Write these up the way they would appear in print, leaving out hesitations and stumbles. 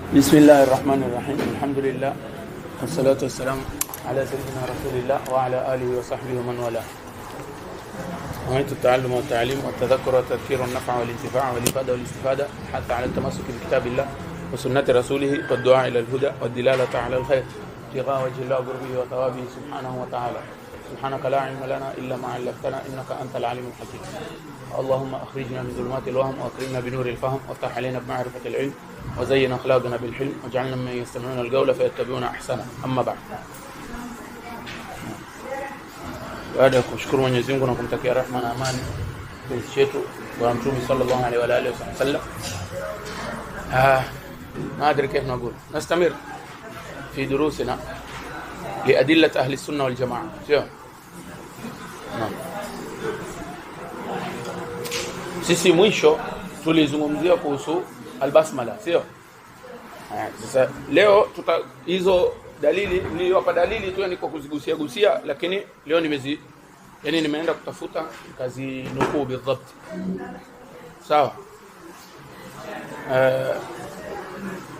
بسم الله الرحمن الرحيم. الحمد لله والصلاة والسلام على سيدنا رسول الله وعلى آله وصحبه ومن والاه. نهاية التعلم والتعليم والتذكر والتذكير والنفع والانتفاع والإفادة والاستفادة حتى على التمسك بكتاب الله وسنة رسوله والدعاء إلى الهدى والدلالة على الخير ابتغاء وجه الله قربه وثوابه سبحانه وتعالى. سبحانك لا علم لنا إلا ما علمتنا إنك أنت العليم الحكيم. اللهم أخرجنا من ظلمات الوهم وأكرمنا بنور الفهم وافتح علينا بمعرفة العلم وزين أخلاقنا بالحلم واجعلنا ممن يستمعون القول فيتبعون أحسنه. أما بعد. Baada ya kushukuru Mwenyezi Mungu na kumtakia rehema na amani kipenzi chetu Bwana Mtume sallallahu alaihi wa alihi wasallam. ما أدري كيف نقول. نستمر في دروسنا لأدلة أهل السنة والجماعة. سيو. نعم. Sisi mwisho tulizungumzia kuhusu albasmala, sio? Sasa leo hizo dalili niliwapa dalili tu niko kuzigusia lakini leo nimeenda kutafuta kazi nukuu بالضبط. Sawa.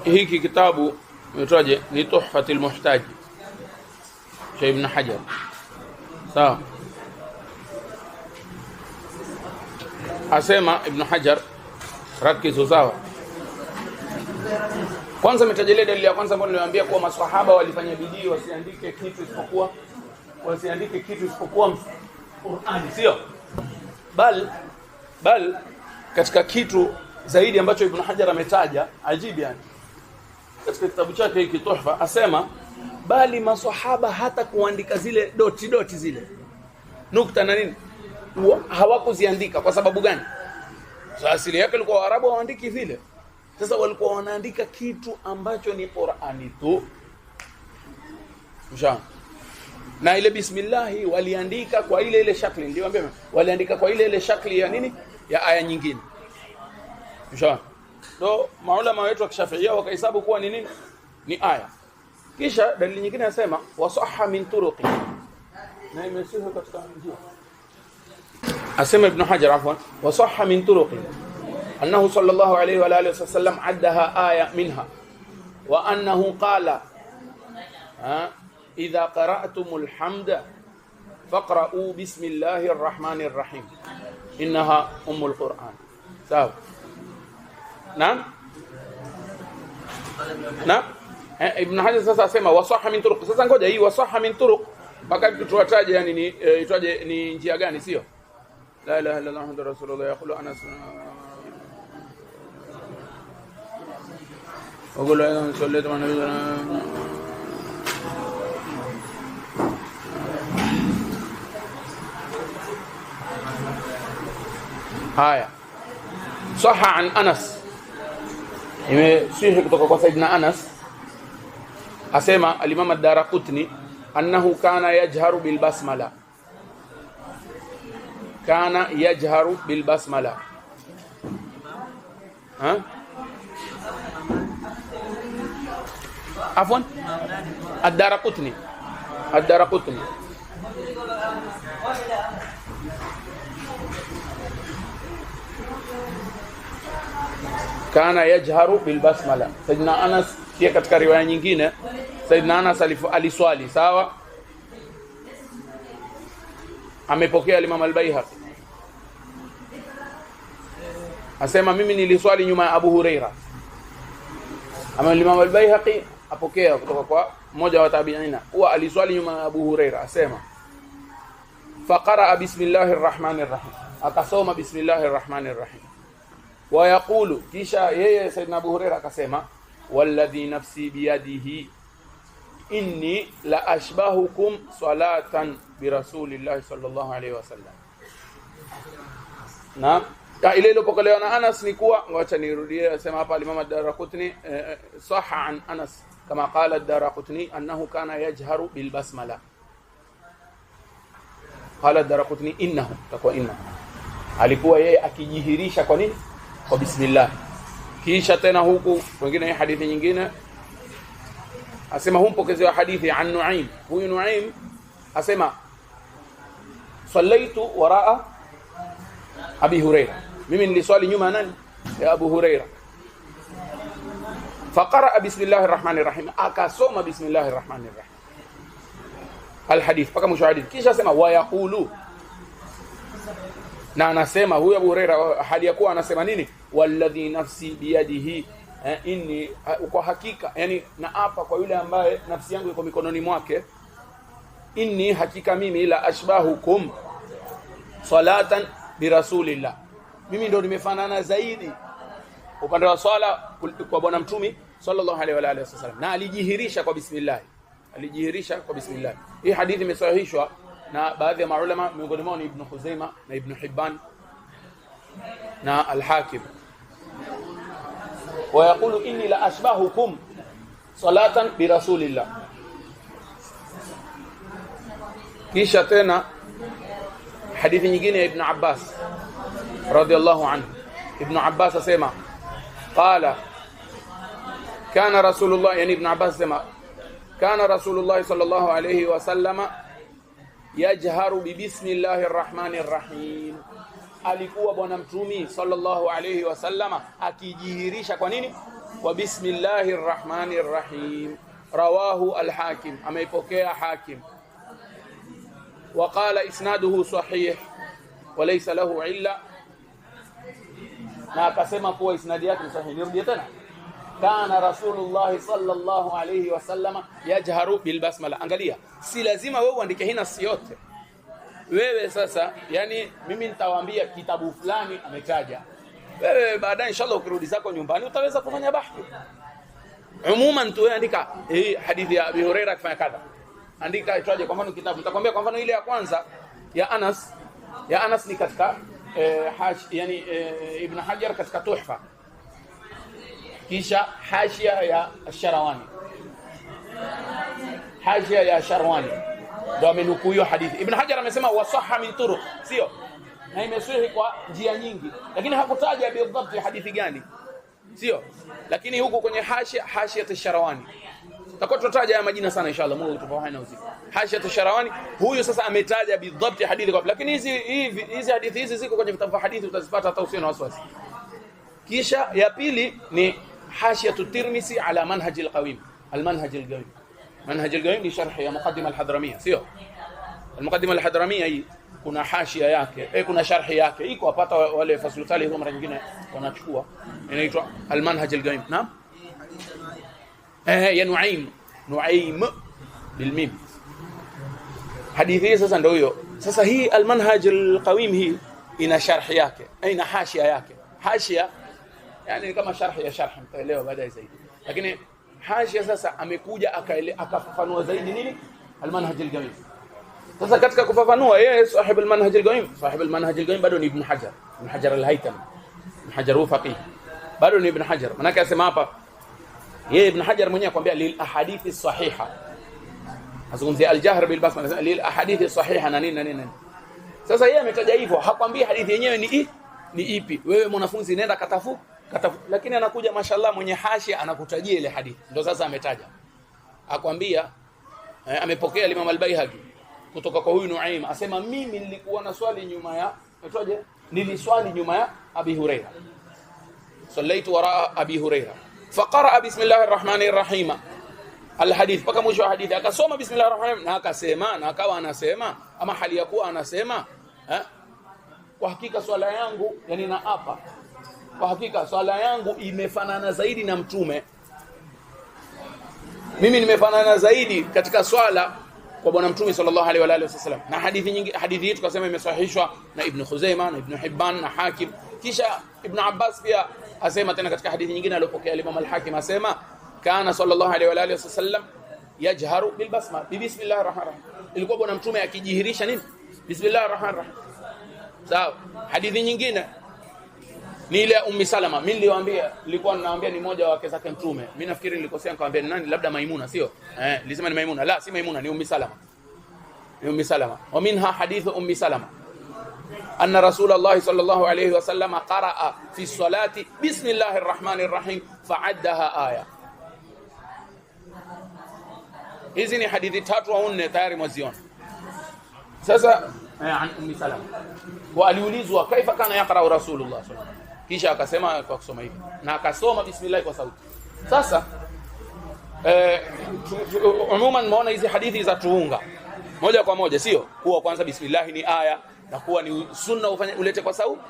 Hiki kitabu inaitwaje? Ni Tuhfatul Muhtaj cha Ibn Hajar. Sawa. Asema Ibn Hajar, rakizu sawa. Kwanza mtajelea dalili ya kwanza ambayo niliwaambia kuwa maswahaba walifanya bidii wasiandike kitu isipokuwa Qur'ani, sio? Bal katika kitu zaidi ambacho Ibn Hajar ametaja ajibu, yani katika kitabu chake hiki Tuhfa asema bali maswahaba hata kuandika zile doti zile nukta na nini hawakuziandika. Kwa sababu gani? Sasa asili yake ilikuwa Waarabu waandiki vile. Sasa walikuwa wanaandika kitu ambacho ni Qur'ani tu. Mshaona? Na ile bismillah waliandika kwa ile shakli, ndio ambia waliandika kwa ile shakli ya nini? Ya aya nyingine. Mshaona? Ndio maulama wetu wa Shafi'ia wakahesabu kuwa ni nini? Ni aya. Kisha dalili nyingine nasema wasahha min turuqi. Na imesihi katika njia. Asema Ibn Hajar afwan wasahha min turuqi أنه صلى الله عليه وآله وسلم عدها آية منها وأنه قال إذا قرأتم الحمد فاقرأوا بسم الله الرحمن الرحيم إنها أم القرآن. ساو نعم Ibn Hajar sasa asema wasaha min turuq. Sasa ngoja hii wasaha min turuq mpaka tuwataje, yani ni itwaje, ni njia gani, sio? La ilaha illa Allah Muhammadur Rasulullah yaqulu Anas وقولوا أيضا صليت مع النبي هايا صح عن أنس يمسيه kutoka سيدنا أنس أسمع الإمام الدارقطني أنه كان يجهر بالبسملة ها عفوا الدارقطني kana yajharu bil basmala. Sayyidina Anas pia katika riwaya nyingine Sayyidina Anas aliswali, sawa, amepokea Imam al-Baihaqi asema mimi niliswali nyuma ya Abu Huraira. Ama Imam al-Baihaqi apokea kutoka kwa mmoja wa tabi'ina huwa aliswali nyuma ya Abu Huraira, asema faqara bismillahir rahmanir rahim, akasoma bismillahir rahmanir rahim, wa yaqulu, kisha yeye Sayyidina Abu Huraira akasema walladhi nafsi biyadihi inni la ashbahukum salatan bi rasulillahi sallallahu alayhi wasallam. Na ile iliyopokelewa na Anas ni kuwa, ngoja nirudie, asema hapa Imam ad-Daraqutni sahha an Anas kama qala ad-Daraqutni annahu kana yajharu bil basmala. Qala ad-Daraqutni innahu alikuwa yeye akijihirisha kwa nini? Kwa bismillah. Kisha tena huku wengine hadithi nyingine asema humpokezi wa hadithi an Nuaim. Huyu Nuaim asema sallaitu waraa Abi Huraira, mimi niliswali nyuma nani? Ya Abu Huraira. faqara bismillahir rahmanir rahim, akasoma bismillahir rahmanir rahim alhadith paka mwisho hadith. Kisha sema wa yaqulu, na anasema huyo Abu Huraira hali ya kuwa anasema nini, walladhi nafsi biyadihi, inni, kwa hakika, yani naapa kwa yule ambaye nafsi yangu iko mikononi mwake, inni, hakika mimi, la ashbahukum salatan bi rasulillah, mimi ndo nimefanana zaidi upande wa swala kwa bwana mtumi sallallahu alaihi wa alihi wasallam, na alijihirisha kwa bismillah, Hii hadithi imesahihishwa na baadhi ya maulama, miongoni mwao ni Ibn Khuzaimah na Ibn Hibban na Al-Hakim. Wa yaqulu inni la ashbahukum salatan bi rasulillah. Kisha tena hadithi nyingine ya Ibn Abbas radiyallahu anhu, Ibn Abbas asema qala kana rasulullah, yani Ibn Abbas asema kana rasulullah sallallahu alayhi wa sallama yajharu bi bismillahir rahmanir rahim, alikuwa bwana mtumi sallallahu alayhi wa sallama akijihirisha kwa nini, kwa bismillahir rahmanir rahim. Rawahu al-Hakim, ameipokea Hakim. Wa qala isnaduhu sahih wa laysa lahu illa, na akasema kuwa isnadi yake ni sahihi. Nirudie tena, kana rasulullah sallallahu alayhi wasallam yajharu bil basmala. Angalia, si lazima wewe uandike hina si yote. Wewe sasa, yani mimi nitawaambia kitabu fulani ametaja, wewe baadaye inshallah ukirudi zako nyumbani utaweza kufanya bahthi. Umuman tu andika hadithi ya Abi Huraira kufanya kadha, andika itaje kwa mfano kitabu. Nitakwambia kwa mfano ile ya kwanza ya Anas ni katika yani Ibn Hajar katika Tuhfa, kisha hashia ya Sharwani ndio amenukuu hiyo hadithi. Ibn Hajar amesema wasahha min turuq, sio, na imesahih kwa njia nyingi, lakini hakutaja bidhabt hadithi gani, sio, lakini huko kwenye hashia Sharwani tutakuwa tutataja haya majina sana inshallah, Mungu tupawahi usiku. Hashia Sharwani huyu sasa ametaja bidhabt hadithi kwa, lakini hizi hadithi hizi ziko kwenye vitabu vya hadithi, utazipata hata usio na wasiwasi. Kisha ya pili ni hashia Tirmidhi ala manhaj al-qawim, al-manhaj al-qawim. Manhaj al-qawim ni sharh ya muqaddima al-Hadramiyya, sio? Al-muqaddima al-Hadramiyya hii kuna hashia yake, kuna sharhi yake iko, wapata wale faslu tali hizo mara nyingine wanachukua, inaitwa al-manhaj al-qawim. Naam, ya Nuaim bil mim. Hadithi hii sasa ndio hiyo. Sasa hii al-manhaj al-qawim hii ina sharhi yake, ina hashia yake. Hashia yani kama sharhi ya sharh, mtaelewa baadaye zaidi, lakini hashia sasa amekuja akafafanua zaidi nini al-manhaj al-qawim. Sasa katika kufafanua yeye sahib al-manhaj al-qawim bado ni Ibn Hajar al-Haytami, Ibn Hajar huwa faqih, bado ni Ibn Hajar. Maana yake asema hapa yeye Ibn Hajar mwenyewe akwambia lil ahadithi sahiha, azungumzia al-jahr bil basmala, lil ahadithi sahiha na nini. Sasa yeye ametaja hivyo, hakwambia hadithi yenyewe ni ipi. Wewe mwanafunzi nenda katafu, lakini anakuja mashallah mwenye hashia anakutajia ile hadithi, ndio sasa ametaja, akwambia amepokea Imam al-Baihaqi kutoka kwa huyu Nuaim, asema mimi nilikuwa na swali nyuma ya niliswali nyuma ya Abi Huraira, sallaitu wara Abi Huraira faqara bismillahir rahmanir rahim alhadith, paka mwisho wa hadithi akasoma bismillahir rahmanir rahim, na akasema, na akawa anasema ama hali ya kuwa anasema kwa hakika swala yangu, yani na hapa kwa hakika swala yangu imefanana zaidi na mtume, mimi nimefanana zaidi katika swala kwa bwana mtume sallallahu alaihi wa alihi wasallam. Na hadithi nyingi, hadithi hii tukasema imesahihishwa na Ibn Khuzaimah na Ibn Hibban na Hakim. Kisha Ibn Abbas pia asema tena katika hadithi nyingine aliyopokea Imam al-Hakim, asema kana sallallahu alaihi wa alihi wasallam yajharu bil basmala bi bismillahir rahmanir rahim, ilikuwa bwana mtume akijihirisha nini, bismillahir rahmanir rahim. Sawa. Hadithi nyingine ni ile Ummi Salama. Mimi nilikuwa ninawaambia ni mmoja wa wake zake mtume. Mimi nafikiri nilikosea nikamwambia ni nani, labda Maimuna, sio? Nilisema ni Maimuna. La, si Maimuna, ni Ummi Salama. Ni Ummi Salama. Wa minha hadithu Ummi Salama anna Rasulullah sallallahu alayhi wa sallam qaraa fi salati bismillahir rahmanir rahim fa'addaha aya. Hizi ni hadithi 3 au 4 tayari mwaziona. Sasa an Ummi Salama, wa aliulizwa kaifa kana yaqra Rasulullah sallallahu, kisha akasema kwa kusoma hivi, na akasoma bismillah kwa sauti. Sasa umuman maona hizi hadithi za tuunga moja kwa moja, sio kuwa kwanza bismillah ni aya na kuwa ni sunna ufanye ulete kwa sauti.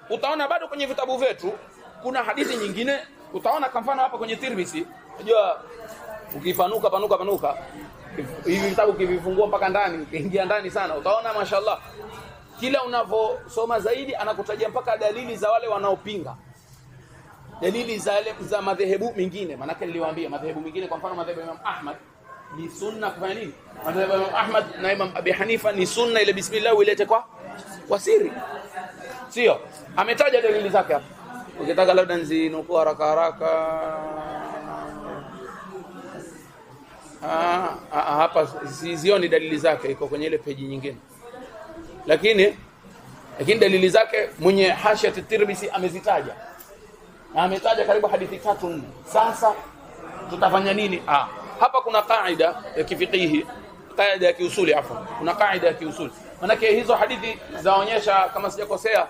Utaona bado kwenye vitabu vyetu kuna hadithi nyingine, utaona kwa mfano hapa kwenye Tirmidhi, unajua ukipanuka hivi vitabu kivifungua mpaka ndani, ukiingia ndani sana, utaona mashaallah kila unavosoma zaidi anakutajia mpaka dalili za wale wanaopinga, dalili za madhehebu mengine. Maana niliwaambia madhehebu mengine, kwa mfano madhehebu ya Imam Ahmad ni sunna kufanya nini? Madhehebu ya Imam Ahmad na Imam Abi Hanifa ni sunna ile bismillah uilete kwa siri, sio? Ametaja dalili zake hapa. Ukitaka labda nzino kwa haraka hapa sizioni dalili zake, iko kwenye ile peji nyingine, lakini dalili zake mwenye Hashiyat at-Tirmidhi amezitaja, na ametaja karibu hadithi 3-4. Sasa tutafanya nini? Hapa kuna kaida ya kifikihi, kaida ya kiusuli, kuna kaida ya kiusuli. Maana hizo hadithi zaonyesha, kama sijakosea,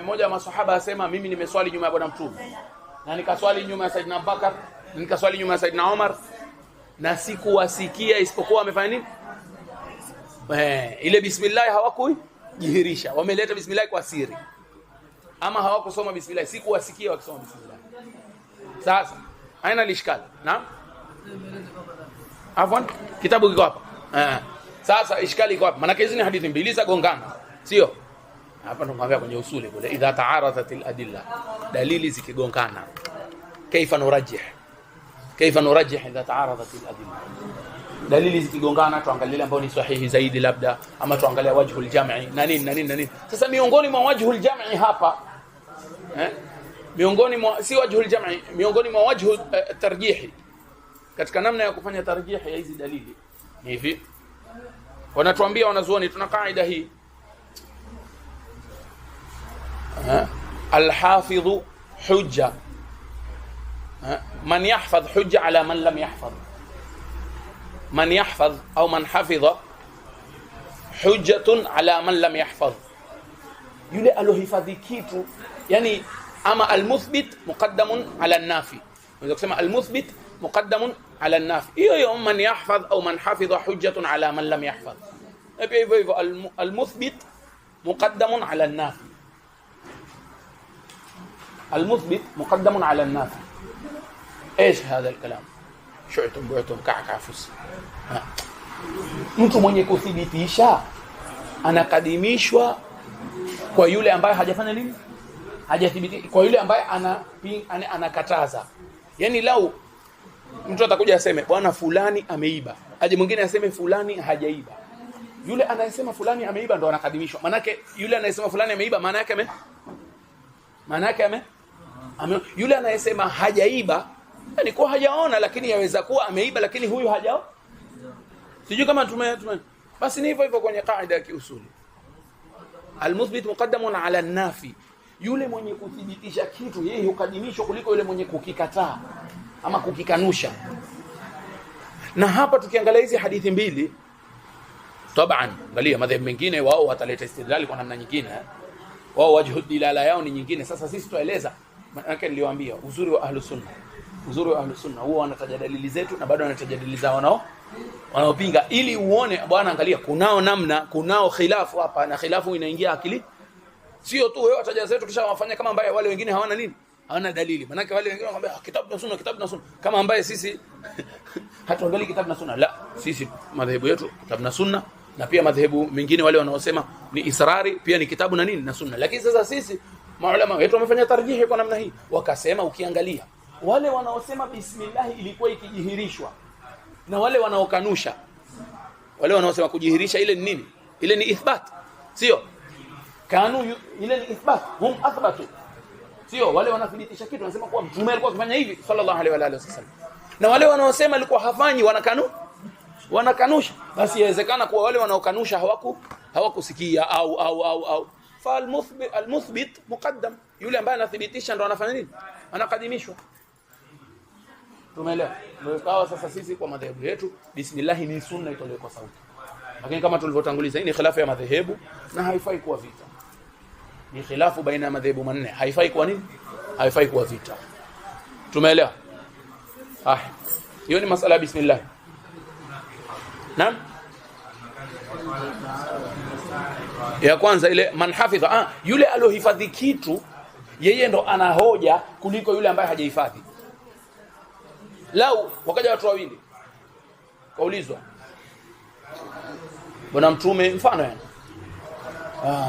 mmoja wa maswahaba asema mimi nimeswali nyuma ya bwana mtume, na nikaswali nyuma ya Saidina Abubakar, nikaswali nyuma ya Saidina Umar, na sikuwasikia isipokuwa wamefanya nini? Ile bismillah hawakujihirisha, wameleta bismillah kwa siri, ama hawakusoma bismillah, sikuwasikia wakisoma bismillah. Sasa haina lishkali, naam, afwan, kitabu kiko hapa. Sasa ishkali iko hapa, maana hizi ni hadithi mbili za gongana, sio? Hapa ndo mwambia kwenye usuli kule, idha ta'aradat al-adilla, dalili zikigongana, kaifa nurajih idha ta'aradat al-adilla, dalili zikigongana tuangalie ambao ni sahihi zaidi labda, ama tuangalie wajhul jam'i na nini. Sasa miongoni mwa wajhul jam'i hapa, miongoni mwa si wajhul jam'i, miongoni mwa wajhu tarjihi, katika namna ya kufanya tarjihi ya hizi dalili ni hivi. Wanatuambia wanazuoni, tuna kaida hii, الحافظ حجة من يحفظ حجة على من لم يحفظ. من يحفظ أو من حفظ حجة على من لم يحفظ. yule alohifadhi kitu, yani ama almuthbit muqaddamun ala an-nafi, unaweza kusema almuthbit muqaddamun ala an-nafi. Hiyo man yahfadh au man hafidha hujjatun ala man lam yahfadh, na pia hivyo almuthbit muqaddamun ala an-nafi. المثبت مقدم على النافي. ايش هذا الكلام؟ شعتم بعتم كعكافس. Mtu mwenye kuthibitisha anakadimishwa kwa yule ambaye hajafanya nini? Hajathibiti, kwa yule ambaye anakataza. Yani lau mtu atakuja aseme bwana fulani ameiba, aje mwingine aseme fulani hajaiba, yule anayesema fulani ameiba ndo anakadimishwa. Maana yake yule anayesema fulani ameiba, maana yake yule anayesema hajaiba, yani kwa hajaona, lakini yaweza kuwa ameiba, lakini huyu hajaona. Sijui kama tume basi ni hivyo kwenye kaida ya kiusuli, almuthbit muqaddamun ala an-nafi. Yule mwenye kuthibitisha kitu yeye hukadimishwa kuliko yule mwenye kukikataa ama kukikanusha. Na hapa tukiangalia hizi hadithi mbili, taban angalia madhehebu mengine wao wataleta istidlali kwa namna nyingine, wao wajhu dilala yao ni nyingine. Sasa sisi tueleza, maana niliwaambia uzuri wa ahlus sunna huwa wanataja dalili zetu na bado wanataja dalili zao wanaopinga, ili uone bwana, angalia kunao khilafu hapa, na khilafu inaingia akili. Sio tu wewe wataja zetu kisha wafanya kama ambaye wale wengine hawana dalili. Maana wale wengine wanakuambia kitabu na sunna kama ambaye sisi hatuangalii kitabu na sunna. La, sisi madhehebu yetu kitabu na sunna, na pia madhehebu mengine wale wanaosema ni israri pia ni kitabu na sunna. Lakini sasa sisi maulama wetu wamefanya tarjihi kwa namna hii, wakasema ukiangalia wale wanaosema bismillah ilikuwa ikijihirishwa na wale wanaokanusha, wale wanaosema kujihirisha ile ni nini? Ile ni ithbat, sio ile ni ithbat, hum athbatu, sio wale wanathibitisha kitu wanasema kuwa mtume alikuwa akifanya hivi sallallahu alaihi wa alihi wasallam, na wale wanaosema alikuwa hafanyi wanakanusha. Basi inawezekana kuwa wale wanaokanusha hawakusikia au fa almuthbit muqaddam, yule ambaye anathibitisha ndo anafanya nini? Anakadimishwa. Tumeelewa? Ndio kawa sasa sisi kwa madhehebu yetu bismillah ni sunna itolewe kwa sauti. Lakini kama tulivyotanguliza, hii ni khilafu ya madhehebu na haifai kuwa vita. Ni khilafu baina ya madhehebu manne, haifai kuwa nini? Haifai kuwa vita. Tumeelewa? Hiyo ni masala bismillah. Naam. Ya kwanza ile man hafidha, yule alohifadhi kitu yeye ndo ana hoja kuliko yule ambaye hajahifadhi. Lau wakaja watu wawili kaulizwa bwana mtume, mfano yani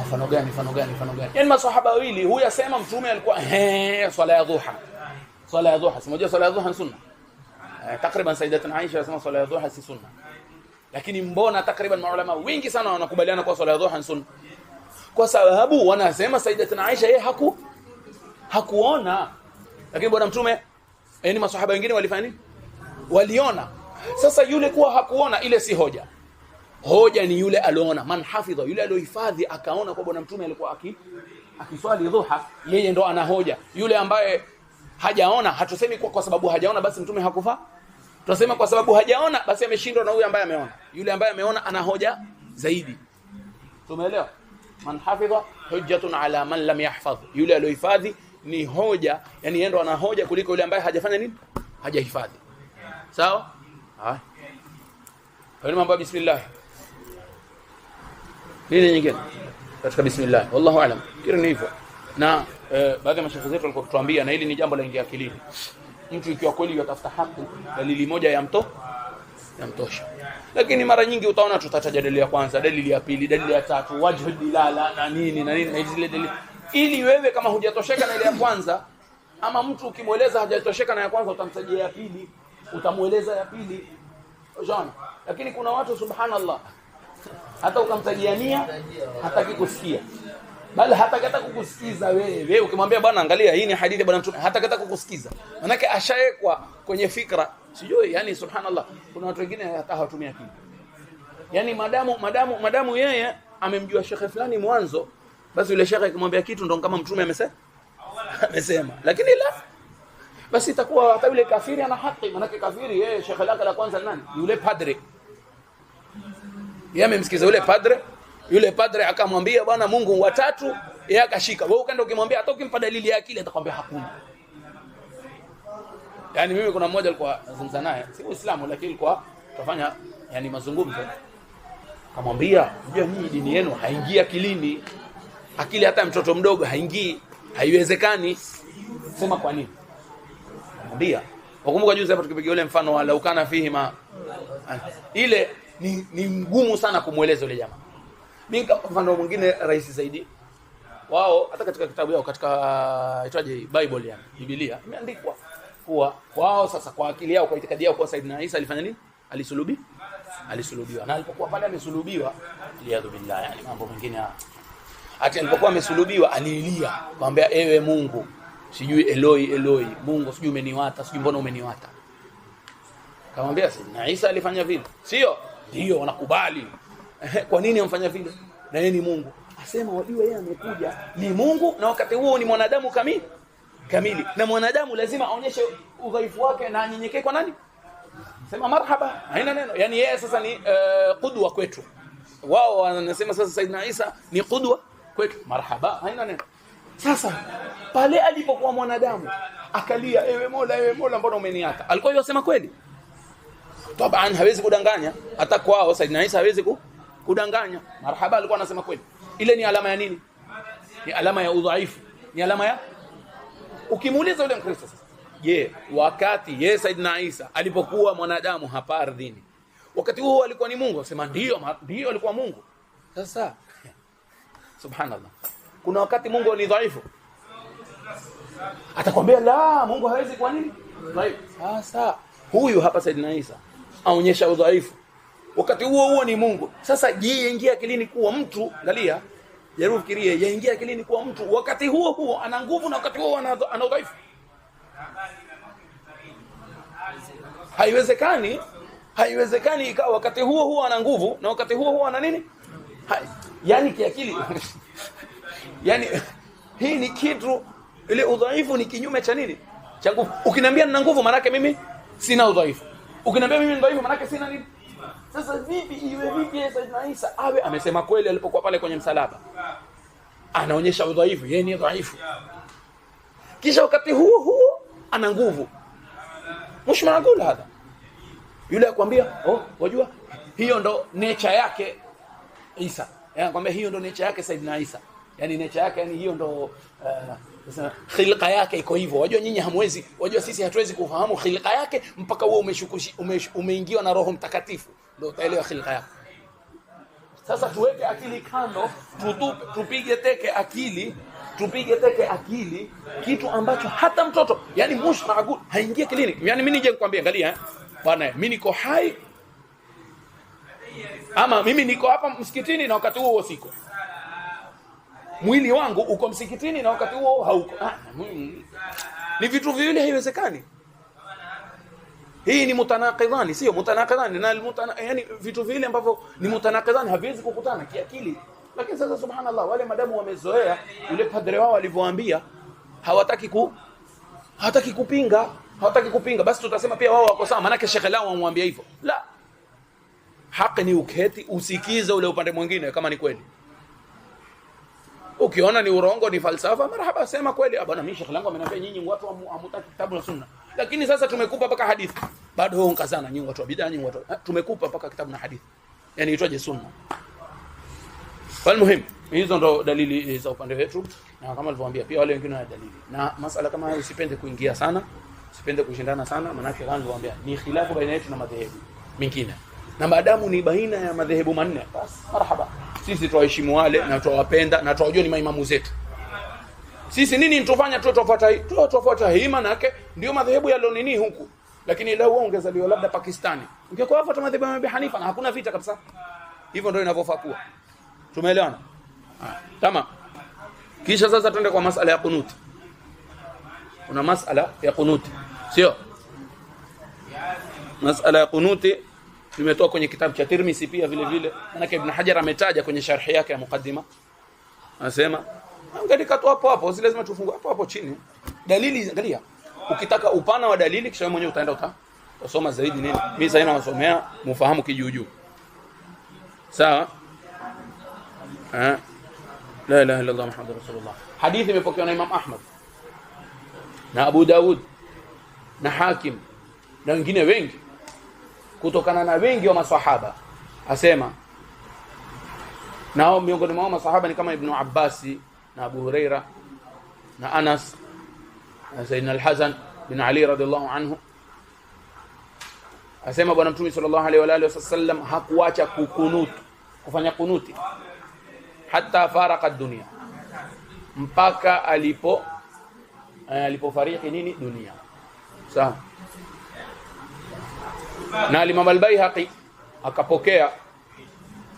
mfano gani yani maswahaba wawili, huyu asema mtume alikuwa swala ya dhuha simoja, swala ya dhuha sunna. Takriban Sayyidatuna Aisha anasema swala ya dhuha si sunna, lakini mbona takriban maulama wengi sana wanakubaliana kwa swala ya dhuha sunna? Kwa sababu wanasema Sayyidatuna Aisha yeye hakuona, lakini bwana mtume yani maswahaba wengine walifanya nini? Waliona. Sasa yule kuwa hakuona ile si hoja. Hoja ni yule aliona, man hafidha, yule aliohifadhi akaona kwa bwana mtume alikuwa akiswali dhuha, yeye ndo ana hoja. Yule ambaye hajaona, hatusemi kwa sababu hajaona basi mtume hakufa. Tunasema kwa sababu hajaona basi ameshindwa na huyu ambaye ameona. Yule ambaye ameona ana hoja zaidi. Tumeelewa? Man hafidha hujjatun ala man lam yahfadh. Yule aliohifadhi ni hoja, yani yeye ndo ana hoja kuliko yule ambaye hajafanya nini? Hajahifadhi. Sawa? Kwa mambo bismillah. Nini nyingine katika bismillah? Wallahu aalam. Kile ni hivyo. Na baadhi ya mashaikh zetu walikuwa kutuambia, na hili ni jambo la ingia akilini. Mtu ikiwa kweli yatafuta haki, dalili moja yamtosha. Lakini mara nyingi utaona tutataja dalili ya kwanza, dalili ya pili, dalili ya tatu, wajhu dilala na nini na zile dalili. Ili wewe kama hujatosheka na ile ya kwanza, ama mtu ukimweleza hajatosheka na ya kwanza utamtajia ya pili, utamueleza ya pili. Unaona? Lakini kuna watu subhanallah, hata ukamtajia nia hataki kusikia. Bali hataka kukusikiza wewe. Ukimwambia bwana angalia hii ni hadithi bwana mtume, hataka kukusikiza. Manake ashawekwa kwenye fikra. Sijui yani subhanallah, kuna watu wengine hata hawatumia akili. Yani madamu yeye amemjua shekhe fulani mwanzo, basi yule shekhe akimwambia kitu ndo kama mtume amesema. Lakini la basi itakuwa hata yule kafiri ana haki. Manake kafiri yeye shekhe lake la kwanza nani? Yule padre. Yeye amemsikiza yule padre akamwambia bwana Mungu watatu, yeye akashika. Wewe ukaenda ukimwambia, hata ukimpa dalili ya akili atakwambia hakuna. Yani mimi kuna mmoja alikuwa nazungumza naye, si Muislamu lakini alikuwa tufanya yani mazungumzo. Akamwambia, unajua nyinyi dini yenu haingii akilini. Akili hata mtoto mdogo haingii, haiwezekani. Sema kwa nini? Akamwambia, wakumbuka juzi hapa tukipiga ule mfano wa laukana fihi ma, ile ni ngumu sana kumueleza yule jamaa. Mimi mfano mwingine rahisi zaidi. Wao hata katika kitabu yao katika itwaje Bible yani Biblia imeandikwa kuwa wao sasa kwa akili yao kwa itikadi yao kwa Saidina Isa alifanya nini? Alisulubiwa. Na alipokuwa pale amesulubiwa, liyadhu billah yani mambo mengine hata alipokuwa amesulubiwa alilia, akamwambia ewe Mungu, sijui Eloi Mungu sijui umeniwata, sijui mbona umeniwata. Akamwambia Saidina Isa alifanya vile. Sio? Ndio wanakubali. Kwa nini amfanya vile? Na yeye ni Mungu. Asema wajua yeye amekuja ni Mungu na wakati huo ni mwanadamu kamili. Na mwanadamu lazima aonyeshe udhaifu wake na anyenyekee kwa nani? Sema marhaba, haina neno. Yaani yeye sasa ni qudwa kwetu. Wao wanasema sasa Saidina Isa ni qudwa kwetu. Marhaba, haina neno. Sasa pale alipokuwa mwanadamu akalia, ewe Mola mbona umeniacha? Alikuwa yosema kweli? Taban hawezi kudanganya. Hata kwao Saidina Isa hawezi kudanganya. Marhaba alikuwa anasema kweli. Ile ni alama ya nini? Ni alama ya udhaifu. Ni alama ya ukimuuliza yule Mkristo sasa, wakati yeye Saidina Isa alipokuwa mwanadamu hapa ardhini, wakati huo alikuwa ni Mungu? Sema ndio alikuwa Mungu. Sasa subhanallah, kuna wakati Mungu ni dhaifu? Atakwambia la, Mungu hawezi. Kwa nini dhaifu? Sasa huyu hapa Saidina Isa aonyesha udhaifu, wakati huo ni Mungu. Sasa ingia akilini kuwa mtu, angalia, jaribu fikirie, yaingia akilini kuwa mtu wakati huo ana nguvu na wakati huo ana udhaifu. Haiwezekani ikawa wakati huo ana nguvu na wakati huo ana nini? Yani kiakili. Yani hii ni kitu, ile udhaifu ni kinyume cha nini? Cha nguvu. Ukiniambia nina nguvu maana yake mimi sina udhaifu. Ukiniambia mimi ni dhaifu maana yake sina nini? Sasa vipi Saidina Isa awe amesema kweli alipokuwa pale kwenye msalaba? Anaonyesha udhaifu, yeye ni dhaifu. Kisha wakati huo ana nguvu. Msh maagul hadha. Yule akwambia, wajua hiyo ndo nature yake Isa. Kwambia hiyo ndo nature yake Saidina Isa. Yani nature yake, yani hiyo ndo khilqa yake iko hivyo. Wajua nyinyi hamwezi, wajua sisi hatuwezi kufahamu khilqa yake mpaka wewe umeingiwa na Roho Mtakatifu ndio utaelewa khilqa yake. Sasa tuweke akili kando, tupige teke akili kitu ambacho hata mtoto, yani mushmaagul haingie kilini. Yani mimi nije nikwambie, angalia bwana, mimi niko hai ama mimi niko hapa msikitini na wakati huo siko. Mwili wangu uko msikitini na wakati huo hauko. Ni vitu viwili, haiwezekani. Hii ni mutanaqidhani, sio mutanaqidhani na yani vitu vile ambavyo ni mutanaqidhani haviwezi kukutana kiakili. Lakini sasa subhanallah, wale madamu wamezoea yule padre wao alivyowaambia, hawataki kupinga, basi tutasema pia wao wako sawa, maana yake shekhe lao amwambia hivyo. La, haki ni uketi usikize ule upande mwingine kama ni kweli. Ukiona ni urongo, ni falsafa, marhaba, sema kweli. Bwana, mimi shekhe langu ameniambia nyinyi watu hamutaki kitabu na sunna. Lakini sasa tumekupa mpaka hadithi. Bado wewe unkazana, nyinyi watu wa bid'a, nyinyi watu. Tumekupa mpaka kitabu na hadithi. Yani itwaje sunna. Wal muhim, hizo ndo dalili za upande wetu, na kama alivyowaambia pia wale wengine wana dalili. Na masala kama hayo usipende kuingia sana, usipende kushindana sana, maana yake kama alivyowaambia ni khilafu baina yetu na madhehebu mengine. Na maadamu ni baina ya madhehebu manne, basi marhaba. Sisi tuwaheshimu wale na tuwapenda na tuwajua ni maimamu zetu. Sisi nini nitofanya tu tufuata hii, maana yake ndio madhehebu yalo nini huku. Lakini leo ungezaliwa labda Pakistani, ungekuwa wafuata madhehebu ya Abi Hanifa na hakuna vita kabisa. Hivyo ndio inavyofaa kuwa. Tumeelewana? Tamam. Kisha sasa twende kwa masala ya kunuti. Kuna masala ya kunuti, sio? Masala ya kunuti limetoka kwenye kitabu cha Tirmidhi pia vile vile. Maana Ibn Hajar ametaja kwenye sharhi yake ya mukaddima. Anasema angalia tu hapo, si lazima tufungue hapo chini. Dalili, angalia. Ukitaka upana wa dalili kisha mwenyewe utaenda utasoma zaidi nini. Mimi sasa nasomea mfahamu kijuujuu. Sawa? La ilaha illa Allah Muhammadur Rasulullah. Hadithi imepokewa na Imam Ahmad na Abu Daud na Hakim na wengine wengi, kutokana na wengi wa maswahaba. Asema nao miongoni mwa maswahaba ni kama Ibn Abbas na Abu Huraira na Anas na Sayyidina Al-Hasan bin Ali radhiallahu anhu. Asema bwana Mtume sallallahu alaihi wa alihi wasallam hakuacha kufanya kunuti hata faraka dunia, mpaka alipofariki nini dunia. Sawa. Na Imam Al-Baihaqi akapokea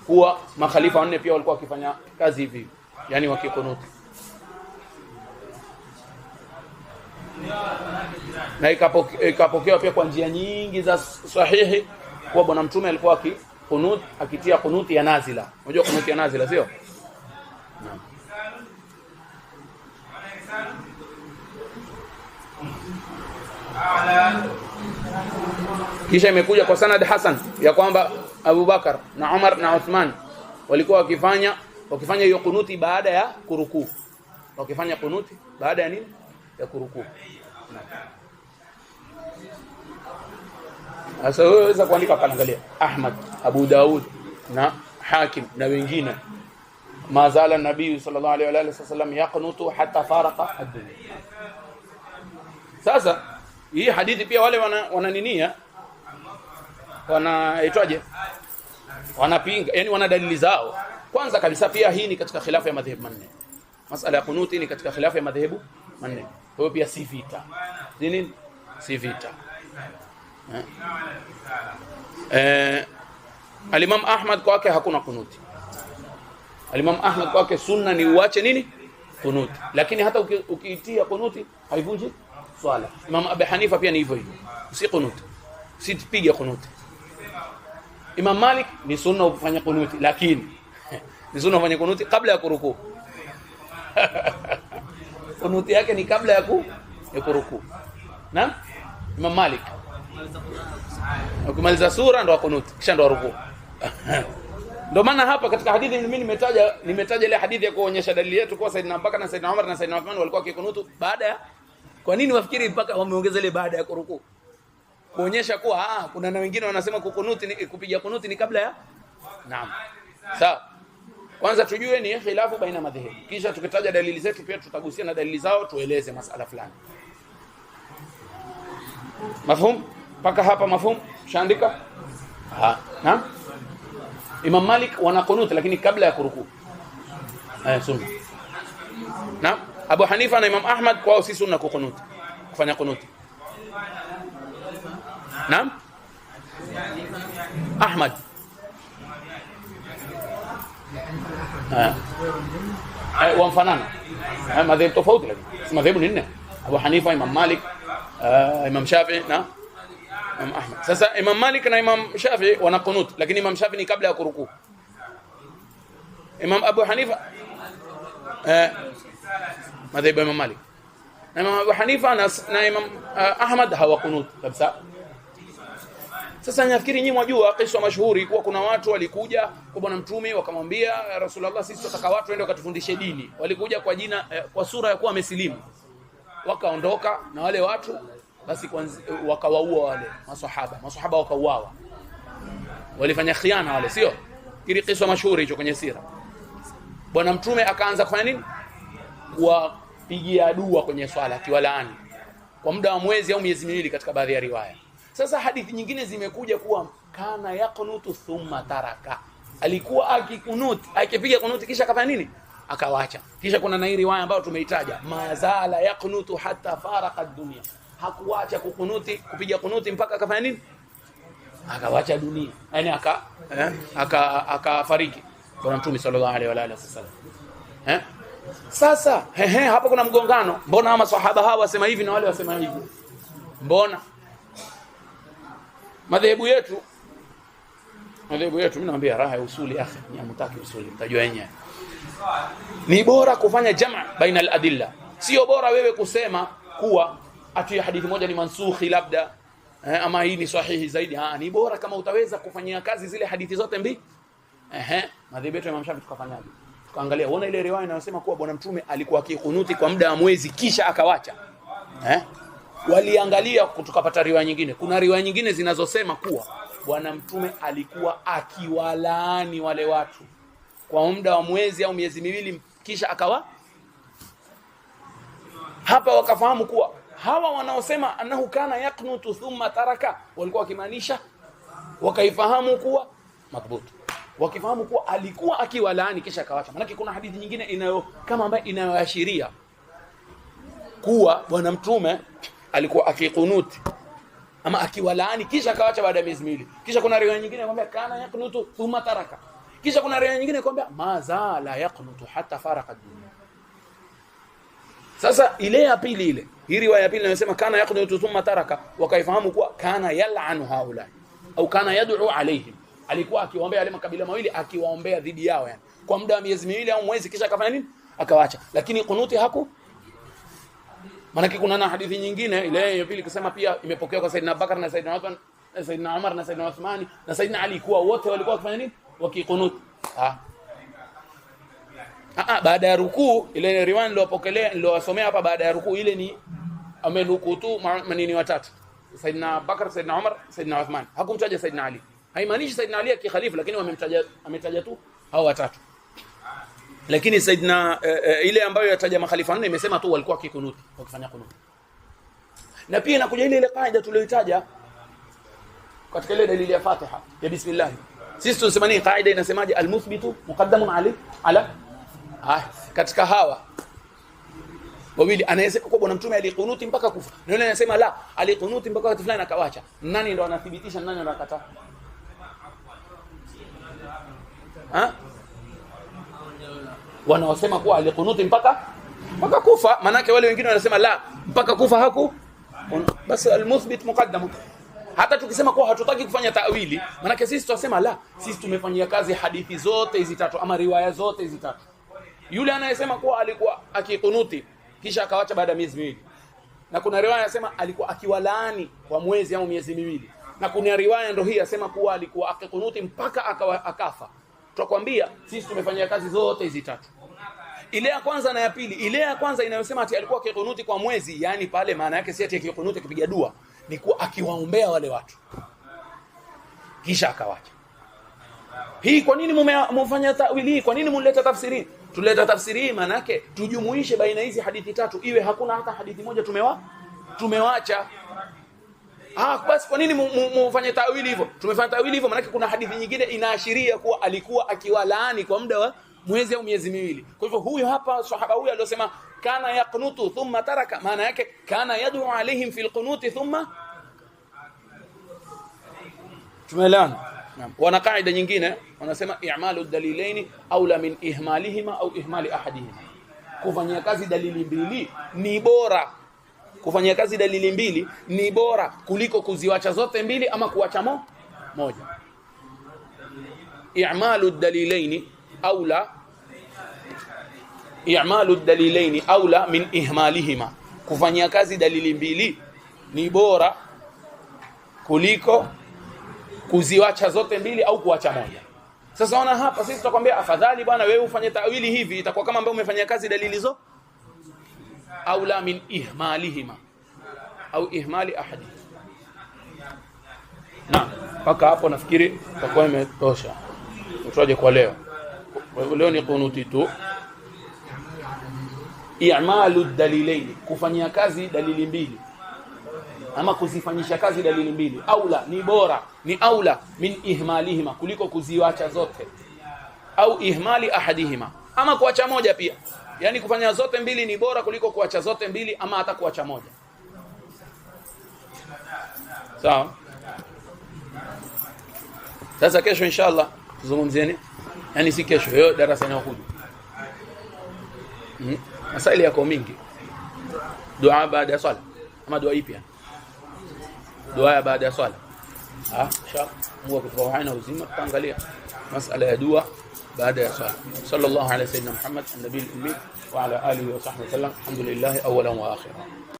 kuwa makhalifa wanne pia walikuwa wakifanya kazi hivi, yani wakikunuti. Na ikapokewa pia kwa njia nyingi za sahihi kwa bwana Mtume alikuwa akikunut, akitia kunuti ya nazila. Unajua kunuti ya nazila, sio? Kisha imekuja kwa sanad hasan ya kwamba Abu Bakar na Umar na Uthman walikuwa wakifanya hiyo kunuti baada ya kurukuu. Wakifanya kunuti baada ya nini? Ya kurukuu. Sasa wewe unaweza kuandika pale, angalia Ahmad, Abu Daud na Hakim na wengine, mazala nabii sallallahu alaihi wasallam yaqnutu hatta faraka ad-dunya. Sasa hii hadithi pia wale wananinia wanaitwaje, wanapinga, yani wana dalili zao. Kwanza kabisa pia hii ni katika khilafu ya madhehebu manne. Masala ya kunuti ni katika khilafu ya madhehebu manne. Kwa hiyo pia si vita. Nini? Si vita. Al-Imam Ahmad kwake hakuna kunuti. Al-Imam Ahmad kwake sunna ni uache nini? Kunuti. Lakini hata ukiitia kunuti haivunji swala. Imam Abi Hanifa pia ni hivyo hivyo. Si kunuti. Si tupige kunuti. Imam Malik ni sunna ufanye kunuti, lakini ni sunna ufanye kunuti kabla ya kurukuu. Kunuti yake ni kabla ya kurukuu. Naam? Imam Malik ukimaliza sura ndo kunuti kisha ndo rukuu. Ndio maana hapa katika hadithi mimi nimetaja ile hadithi ya kuonyesha dalili yetu kwa Saidina Abubakar na Saidina Umar na Saidina Uthman walikuwa wakikunutu baada ya Kwa nini wafikiri mpaka wameongeza ile baada ya kurukuu? Kuonyesha kuwa kuna na wengine wanasema kukunuti kupiga kunuti ni kabla ya. Naam. Sawa. Kwanza tujue ni khilafu baina madhehebu. Kisha tukitaja dalili zetu pia tutagusia na dalili zao tueleze masala fulani. Mafhum? Paka hapa mafhum? Shaandika? Naam. Imam Malik wana kunuti lakini kabla ya kurukuu. Sunna. Naam. Abu Hanifa na Imam Ahmad kwao si sunna kukunuti. Kufanya kunuti. Naam. Ahmad. Wamfanana. Madhehebu tofauti lakini. Madhehebu ni nne. Abu Hanifa, Imam Malik, Imam Shafi'i na Imam Ahmad. Sasa Imam Malik na Imam Shafi'i wana kunut, lakini Imam Shafi'i ni kabla ya kurukuu. Imam Abu Hanifa madhehebu Imam Malik. Na Imam Abu Hanifa na Imam Ahmad hawa kunut kabisa. Sasa nafikiri nyinyi mwajua kisa mashuhuri kuwa kuna watu walikuja kwa Bwana Mtume wakamwambia Rasulullah, sisi tunataka watu waende wakatufundishe dini. Walikuja kwa jina kwa sura ya kuwa wamesilimu. Wakaondoka na wale watu basi wakawaua wale maswahaba wakauawa. Walifanya khiana wale, sio? Ili kisa mashuhuri hicho kwenye sira. Bwana Mtume akaanza kufanya nini? Kuwapigia dua kwenye swala akiwalaani kwa muda wa mwezi au miezi miwili katika baadhi ya riwaya. Sasa hadithi nyingine zimekuja kuwa kana yaqunutu thumma taraka. Alikuwa akikunuti, akipiga kunuti kisha akafanya nini? Akawacha. Kisha kuna na riwaya ambayo tumeitaja, mazala yaqunutu hatta faraka dunia. Hakuacha kukunuti, kupiga kunuti mpaka akafanya nini? Akawacha dunia. Yaani akafariki Bwana Mtume sallallahu alaihi wa alihi wasallam. Sasa hapa kuna mgongano. Mbona hawa maswahaba hawa wasema hivi na wale wasema hivi? Mbona madhehebu yetu mimi naambia raha ya usuli akhi, ni amtaki usuli mtajua yenyewe. Ni bora kufanya jamaa baina al-adilla. Sio bora wewe kusema kuwa ati hadithi moja ni mansukhi labda ama hii ni sahihi zaidi. Ni bora kama utaweza kufanyia kazi zile hadithi zote mbili. Madhehebu yetu ya Imam Shafi'i tukafanyaje? Tukaangalia uone ile riwaya inayosema kuwa Bwana Mtume alikuwa akikunuti kwa muda wa mwezi kisha akawacha. Waliangalia tukapata riwaya nyingine. Kuna riwaya nyingine zinazosema kuwa Bwana Mtume alikuwa akiwalaani wale watu kwa muda wa mwezi au miezi miwili kisha akawa. Hapa wakafahamu kuwa hawa wanaosema annahu kana yaqnutu thumma taraka walikuwa wakimaanisha, wakaifahamu kuwa madhbut, wakifahamu kuwa alikuwa akiwalaani kisha akawacha. Maana kuna hadithi nyingine ambayo inayoashiria kuwa Bwana Mtume alikuwa akikunuti ama akiwalaani kisha akawacha baada ya miezi miwili. Kisha kuna riwaya nyingine kwamba kana yaqnutu thumma taraka. Kisha kuna riwaya nyingine kwamba mazala yaqnutu hatta faraka dunia. Sasa ile ya pili ile, hii riwaya ya pili inasema kana yaqnutu thumma taraka, wakaifahamu kuwa kana yal'anu haula au kana yad'u alaihim. Alikuwa akiwaombea wale makabila mawili, akiwaombea dhidi yao yani kwa muda wa miezi miwili au mwezi kisha akafanya nini? Akawacha. Lakini kunuti maana kuna na hadithi nyingine ile ya pili kusema pia imepokewa kwa Saidina Bakar na Saidina Uthman na Saidina Umar na Saidina Uthman na Saidina Ali kuwa wote walikuwa wakifanya nini? Wakikunut. Baada ya rukuu ile riwaya niliopokelea niliowasomea hapa, baada ya rukuu ile ni amenukutu manini watatu: Saidina Bakar, Saidina Umar, Saidina Uthman. Hakumtaja Saidina Ali. Haimaanishi Saidina Ali kikhalifa, lakini ametaja tu hao watatu. Lakini Saidina ile ambayo yataja makhalifa nne imesema tu walikuwa kikunuti, wakifanya kunuti. Na pia inakuja ile kaida tuliyoitaja katika ile dalili ya Fatiha ya bismillah. Sisi tunasema nini? Kaida inasemaje? Al-muthbitu muqaddamun ala katika hawa wawili anayesema kwa Bwana Mtume alikunuti mpaka kufa, na yule anasema la, alikunuti mpaka wakati fulani akawacha. Nani ndo anathibitisha, nani ndo anakataa? Wanaosema kuwa alikunuti mpaka kufa, manake wale wengine wanasema la, mpaka kufa basi almuthbit muqaddam. Hata tukisema kuwa hatutaki kufanya ta'wili, manake sisi tunasema la, sisi tumefanyia kazi hadithi zote hizi tatu ama riwaya zote hizi tatu. Yule anayesema kuwa alikuwa akikunuti kisha akawacha baada ya miezi miwili, na kuna riwaya inasema alikuwa akiwalaani kwa mwezi au miezi miwili, na kuna riwaya ndio hii inasema kuwa alikuwa akikunuti mpaka akafa. Tutakwambia sisi tumefanyia kazi zote hizi tatu. ile ya kwanza na ya pili. Ile ya kwanza inayosema ati alikuwa akikunuti kwa mwezi, yani pale maana yake si ati akikunuti akipiga dua, ni kuwa akiwaombea wale watu kisha akawacha. Hii kwa nini mumefanya tawili? Kwa nini mleta tafsiri? Tuleta tafsiri maana yake tujumuishe baina hizi hadithi tatu, iwe hakuna hata hadithi moja tumewacha. Basi kwa nini mufanye tawili hivyo? Tumefanya tawili hivyo maana yake kuna hadithi nyingine inaashiria kuwa alikuwa akiwalaani kwa muda wa mwezi au miezi miwili. Kwa hivyo huyo hapa sahaba huyo aliyosema kana yaqnutu thumma taraka, maana yake kana yad'u alaihim fil qunuti thumma. Tumeelewana? Naam. Wana kaida nyingine wanasema i'malu dalilaini aula min ihmalihima au ihmali ahadihima. Kufanyia kazi dalili mbili ni bora. Kufanyia kazi dalili mbili ni bora kuliko kuziwacha zote mbili ama kuacha moja. I'malu dalilaini aula min ihmalihima. Kufanyia kazi dalili mbili ni bora kuliko kuziwacha zote mbili au kuacha moja. Sasa ona hapa sisi tutakwambia afadhali bwana wewe ufanye tawili hivi, itakuwa kama ambaye umefanyia kazi dalili zo aula min ihmalihima au ihmali ahadi. Na paka hapo nafikiri tutakuwa imetosha. Tutaje kwa leo. Leo ni kunuti tu. I'malu dalilaini, kufanyia kazi dalili mbili ama kuzifanyisha kazi dalili mbili, aula ni bora, ni aula min ihmalihima, kuliko kuziwacha zote, au ihmali ahadihima, ama kuacha moja pia. Yani kufanya zote mbili ni bora kuliko kuacha zote mbili ama hata kuacha moja. Sawa? Sasa kesho inshallah tuzungumzieni, yani si kesho, hiyo darasa inayokuja. Masaili yako mingi. Dua baada ya swala ama dua ipi? Dua baada ya swala. Inshallah Mungu akutupa uhai na uzima, tutaangalia masala ya dua baada ya swala. Sallallahu ala sayyidina Muhammad an-nabiyil ummi wa ala alihi wa sahbihi wasallam. Alhamdulillah awwalan wa akhiran.